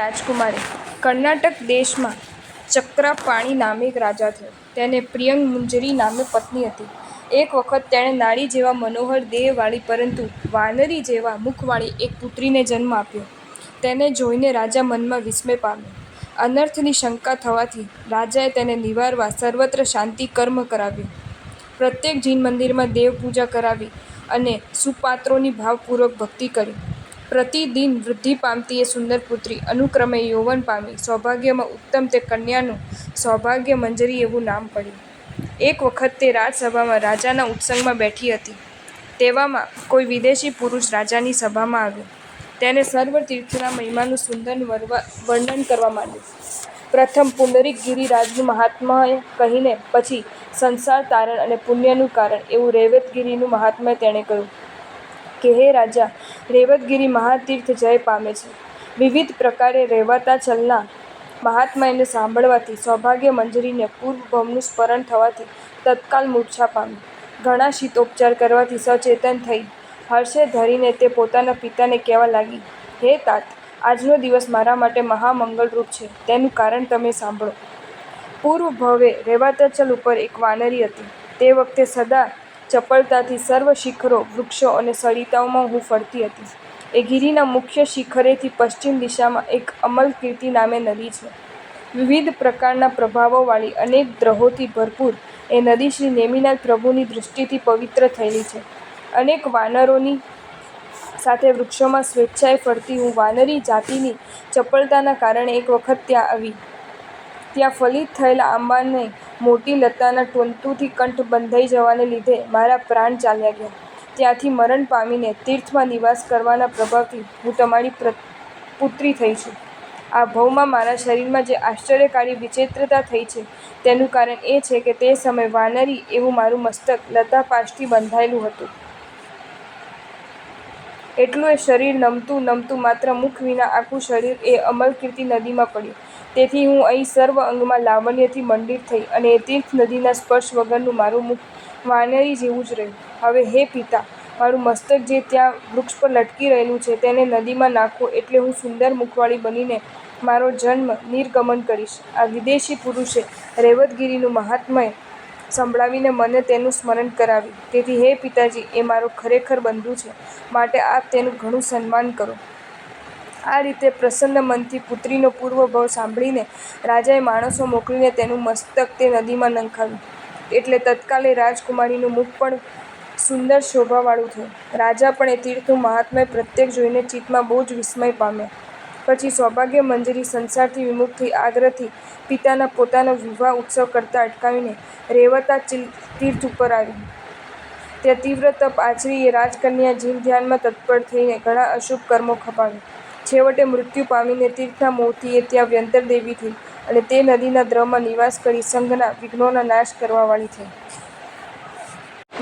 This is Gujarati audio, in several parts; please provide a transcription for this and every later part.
રાજકુમારી. કર્ણાટક દેશમાં ચક્રાપાણી નામે એક રાજા થયો. તેને પ્રિયંગમંજરી નામે પત્ની હતી. એક વખત તેણે નારી જેવા મનોહર દેહવાળી પરંતુ વાનરી જેવા મુખવાળી એક પુત્રીને જન્મ આપ્યો. તેને જોઈને રાજા મનમાં વિસ્મય પામ્યો. અનર્થની શંકા થવાથી રાજાએ તેને નિવારવા સર્વત્ર શાંતિ કર્મ કરાવ્યું. પ્રત્યેક જીન મંદિરમાં દેવપૂજા કરાવી અને સુપાત્રોની ભાવપૂર્વક ભક્તિ કરી. પ્રતિદિન વૃદ્ધિ પામતી એ સુંદર પુત્રી અનુક્રમે યૌવન પામી સૌભાગ્યમાં ઉત્તમ તે કન્યાનું સૌભાગ્યમંજરી એવું નામ પડ્યું. એક વખત તે રાજસભામાં રાજાના ઉત્સંગમાં બેઠી હતી. તેવામાં કોઈ વિદેશી પુરુષ રાજાની સભામાં આવ્યો. તેને સર્વ તીર્થના મહિમાનું સુંદર વર્ણન કરવા માંડ્યું. પ્રથમ પુંડરીક ગિરિરાજનું મહાત્મ્ય કહીને પછી સંસાર તારણ અને પુણ્યનું કારણ એવું રૈવતગિરીનું મહાત્મ્ય તેણે કહ્યું કે હે રાજા, રૈવતગિરી મહાતીર્થ જય પામે છે. વિવિધ પ્રકારે રૈવતાચલના મહાત્મ્યને સાંભળવાથી સૌભાગ્યમંજરીને પૂર્વભવનું સ્મરણ થવાથી તત્કાલ મૂર્છા પામી. ઘણા શીતોપચાર કરવાથી સચેતન થઈ હર્ષે ધરીને તે પોતાના પિતાને કહેવા લાગી, હે તાત, આજનો દિવસ મારા માટે મહામંગળરૂપ છે. તેનું કારણ તમે સાંભળો. પૂર્વભવે રૈવતાચલ ઉપર એક વાનરી હતી. તે વખતે સદા ચપળતાથી સર્વ શિખરો, વૃક્ષો અને સરિતાઓમાં હું ફરતી હતી. એ ગિરિના મુખ્ય શિખરેથી પશ્ચિમ દિશામાં એક અમલકીર્તિ નામે નદી છે. વિવિધ પ્રકારના પ્રભાવોવાળી અનેક દ્રહોથી ભરપૂર એ નદી શ્રી નેમિનાથ પ્રભુની દૃષ્ટિથી પવિત્ર થયેલી છે. અનેક વાનરોની સાથે વૃક્ષોમાં સ્વેચ્છાએ ફરતી હું વાનરી જાતિની ચપળતાના કારણે એક વખત ત્યાં આવી. ત્યાં ફલિત થયેલા આંબાને મોટી લતાના તંતુથી કંઠ બંધાઈ જવાને લીધે મારા પ્રાણ ચાલ્યા ગયા. ત્યાંથી મરણ પામીને તીર્થમાં નિવાસ કરવાના પ્રભાવથી હું તમારી પુત્રી થઈ છું. આ ભવમાં મારા શરીરમાં જે આશ્ચર્યકારી વિચિત્રતા થઈ છે તેનું કારણ એ છે કે તે સમયે વાનરી એવું મારું મસ્તક લતાપાશથી બંધાયેલું હતું. એટલું એ શરીર નમતું માત્ર મુખ વિના આખું શરીર એ અમલકીર્તિ નદીમાં પડ્યું. તેથી હું અહીં સર્વ અંગમાં લાવણ્યથી મંડિત થઈ અને એ તીર્થ નદીના સ્પર્શ વગરનું મારું મુખ વાનરી જેવું જ રહ્યું. હવે હે પિતા, મારું મસ્તક જે ત્યાં વૃક્ષ પર લટકી રહેલું છે તેને નદીમાં નાખો એટલે હું સુંદર મુખવાળી બનીને મારો જન્મ નિર્ગમન કરીશ. આ વિદેશી પુરુષે રૈવતગિરીનું મહાત્મ્ય સંભળાવીને મને તેનું સ્મરણ કરાવ્યું. તેથી હે પિતાજી, એ મારો ખરેખર બંધુ છે, માટે આપ તેનું ઘણું સન્માન કરો. આ રીતે પ્રસન્ન મનથી પુત્રીનો પૂર્વભવ સાંભળીને રાજાએ માણસો મોકલીને તેનું મસ્તક તે નદીમાં નંખાવ્યું. એટલે તત્કાલ એ રાજકુમારીનું મુખ પણ સુંદર શોભાવાળું થયું. રાજા પણ એ તીર્થનું મહાત્મ્ય પ્રત્યક્ષ જોઈને ચિત્તમાં બહુ જ વિસ્મય પામ્યા. પછી સૌભાગ્યમંજરી સંસારથી વિમુખ થઈ આગ્રહથી પિતાના પોતાનો વિવાહ ઉત્સવ કરતા અટકાવીને રૈવતાચલ તીર્થ ઉપર આવી. ત્યાં તીવ્ર તપ આચરી એ રાજકન્યા જીવ ધ્યાનમાં તત્પર થઈને ઘણા અશુભ કર્મો ખપાવ્યા. છેવટે મૃત્યુ પામીને તીર્થના મોહથી એ ત્યાં વ્યંતરદેવી થઈ અને તે નદીના દ્રમાં નિવાસ કરી સંઘના વિઘ્નોનો નાશ કરવાવાળી થઈ.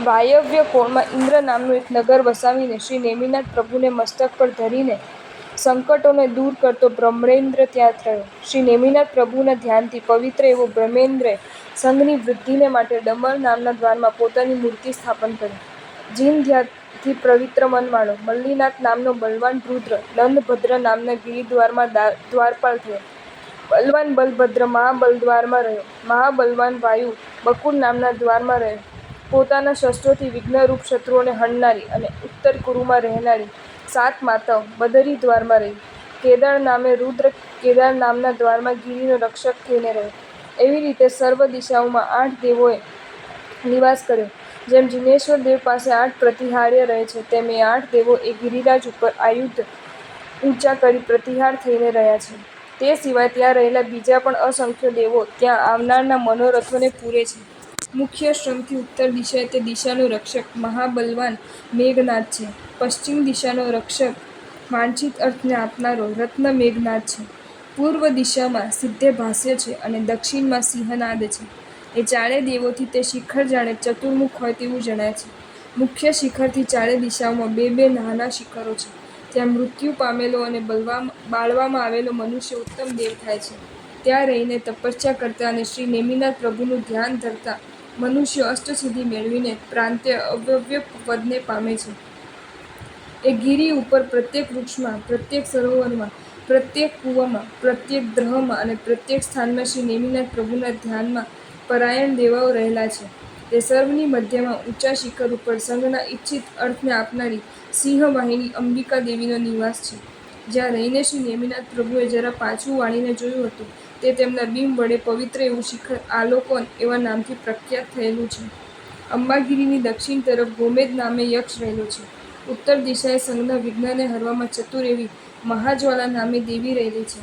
વાયવ્ય કોણમાં ઇન્દ્ર નામનું એક નગર વસાવીને શ્રી નેમિનાથ પ્રભુને મસ્તક પર ધરીને સંકટોને દૂર કરતો બ્રહ્મેન્દ્ર ત્યાં રહ્યો. શ્રી નેમિનાથ પ્રભુના ધ્યાનથી પવિત્ર એવો બ્રહ્મેન્દ્રે સંઘની વૃદ્ધિને માટે ડમર નામના દ્વારમાં પોતાની મૂર્તિ સ્થાપન કરી. જીન ધ્યાનથી પવિત્ર મનવાળો મલ્લીનાથ નામનો બલવાન રુદ્ર નંદભદ્ર નામના ગિરિદ્વારમાં દ્વારપાલ થયો. બલવાન બલભદ્ર મહાબલદ્વારમાં રહ્યો. મહાબલવાન વાયુ બકુલ નામના દ્વારમાં રહ્યો. પોતાના શસ્ત્રોથી વિઘ્નરૂપ શત્રુઓને હણનારી અને ઉત્તર કુરુમાં રહેનારી 7 માતાઓ બદરી દ્વારમાં રહી. કેદાર નામે રુદ્ર કેદાર નામના દ્વારમાં ગિરિનો રક્ષક થઈને રહ્યો. એવી રીતે સર્વ દિશાઓમાં 8 દેવોએ નિવાસ કર્યો. જેમ જિનેશ્વર દેવ પાસે 8 પ્રતિહાર્ય રહે છે તેમ એ 8 દેવો એ ગિરિરાજ ઉપર આયુધ ઊંચા કરી પ્રતિહાર થઈને રહ્યા છે. તે સિવાય ત્યાં રહેલા બીજા પણ અસંખ્ય દેવો ત્યાં આવનારના મનોરથોને પૂરે છે. મુખ્ય શ્રમથી ઉત્તર દિશાએ તે દિશાનો રક્ષક મહાબલવાન મેઘનાદ છે. પશ્ચિમ દિશાનો રક્ષક વાંછિત અર્થને આપનારો રત્ન મેઘનાદ છે. પૂર્વ દિશામાં સિદ્ધેભાષ્ય છે અને દક્ષિણમાં સિંહનાદ છે. એ ચારેય દેવોથી તે શિખર જાણે ચતુર્મુખ હોય તેવું જણાય છે. મુખ્ય શિખરથી ચારે દિશાઓમાં 2 નાના શિખરો છે. ત્યાં મૃત્યુ પામેલો અને બાળવામાં આવેલો મનુષ્ય ઉત્તમ દેવ થાય છે. ત્યાં રહીને તપસ્યા કરતા અને શ્રી નેમિનાથ પ્રભુનું ધ્યાન ધરતા મનુષ્યો અષ્ટસિદ્ધિ મેળવીને પ્રાંત્ય અવ્યય પદને પામે છે. એ ગિરિ ઉપર પ્રત્યેક વૃક્ષમાં, પ્રત્યેક સરોવરમાં પ્રત્યેક કૂવામાં, પ્રત્યેક દ્રહમાં અને પ્રત્યેક સ્થાનમાં શ્રી નેમિનાથ પ્રભુના ધ્યાનમાં પરાયણ દેવાઓ રહેલા છે. તે સર્વની મધ્યમાં ઊંચા શિખર ઉપર સંઘના ઇચ્છિત અર્થને આપનારી સિંહવાહિની અંબિકા દેવીનો નિવાસ છે. જ્યાં રહીને શ્રી નેમિનાથ પ્રભુએ જરા પાછું વાળીને જોયું હતું તે તેમના બિંબ વડે પવિત્ર એવું શિખર આલોકન એવા નામથી પ્રખ્યાત થયેલું છે. અંબાગીરીની દક્ષિણ તરફ ગોમેદ નામે યક્ષ રહેલો છે. ઉત્તર દિશાએ સંઘના વિઘ્નને હરવામાં ચતુર એવી મહાજ્વાલા નામે દેવી રહેલી છે.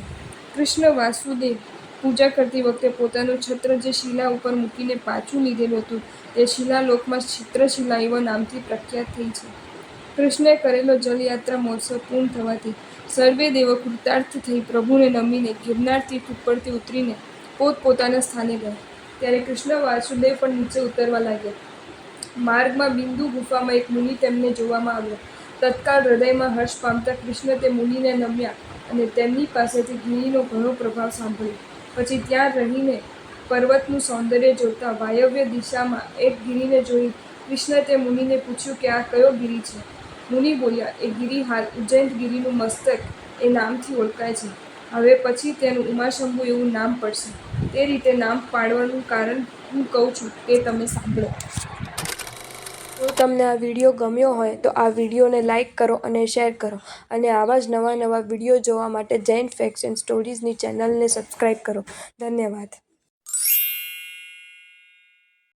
કૃષ્ણ વાસુદેવ પૂજા કરતી વખતે પોતાનું છત્ર જે શિલા ઉપર મૂકીને પાછું લીધેલું હતું તે શિલાલોકમાં ચિત્રશિલા એવા નામથી પ્રખ્યાત થઈ છે. કૃષ્ણએ કરેલો જલયાત્રા મહોત્સવ પૂર્ણ થવાથી સર્વે દેવો કૃતાર્થ થઈ પ્રભુને નમીને ગિરનાર તીર્થ ઉપરથી ઉતરીને પોતપોતાના સ્થાને ગયા. ત્યારે કૃષ્ણ વાસુદેવ પણ નીચે ઉતરવા લાગ્યા. માર્ગમાં બિંદુ ગુફામાં એક મુનિ તેમને જોવામાં આવ્યો. તત્કાળ હૃદયમાં હર્ષ પામતા કૃષ્ણ તે મુનિને નમ્યા અને તેમની પાસેથી ગિરિનો ઘણો પ્રભાવ સાંભળ્યો. પછી ત્યાં રહીને પર્વતનું સૌંદર્ય જોતા વાયવ્ય દિશામાં એક ગિરિને જોઈ કૃષ્ણએ તે મુનિને પૂછ્યું કે આ કયો ગિરિ છે? મુનિ બોલ્યા, એ ગિરિ હાલ ઉજ્જૈનગિરિનું મસ્તક એ નામથી ઓળખાય છે. હવે પછી તેનું ઉમાશંભુ એવું નામ પડશે. તે રીતે નામ પાડવાનું કારણ હું કહું છું તે તમે સાંભળો. જો તમને આ વિડીયો ગમ્યો હોય તો આ વિડીયોને લાઈક કરો અને શેર કરો અને આવા જ નવા વિડીયો જોવા માટે જૈન ફેક્ટ્સ એન્ડ સ્ટોરીઝની ચેનલને સબસ્ક્રાઈબ કરો. ધન્યવાદ.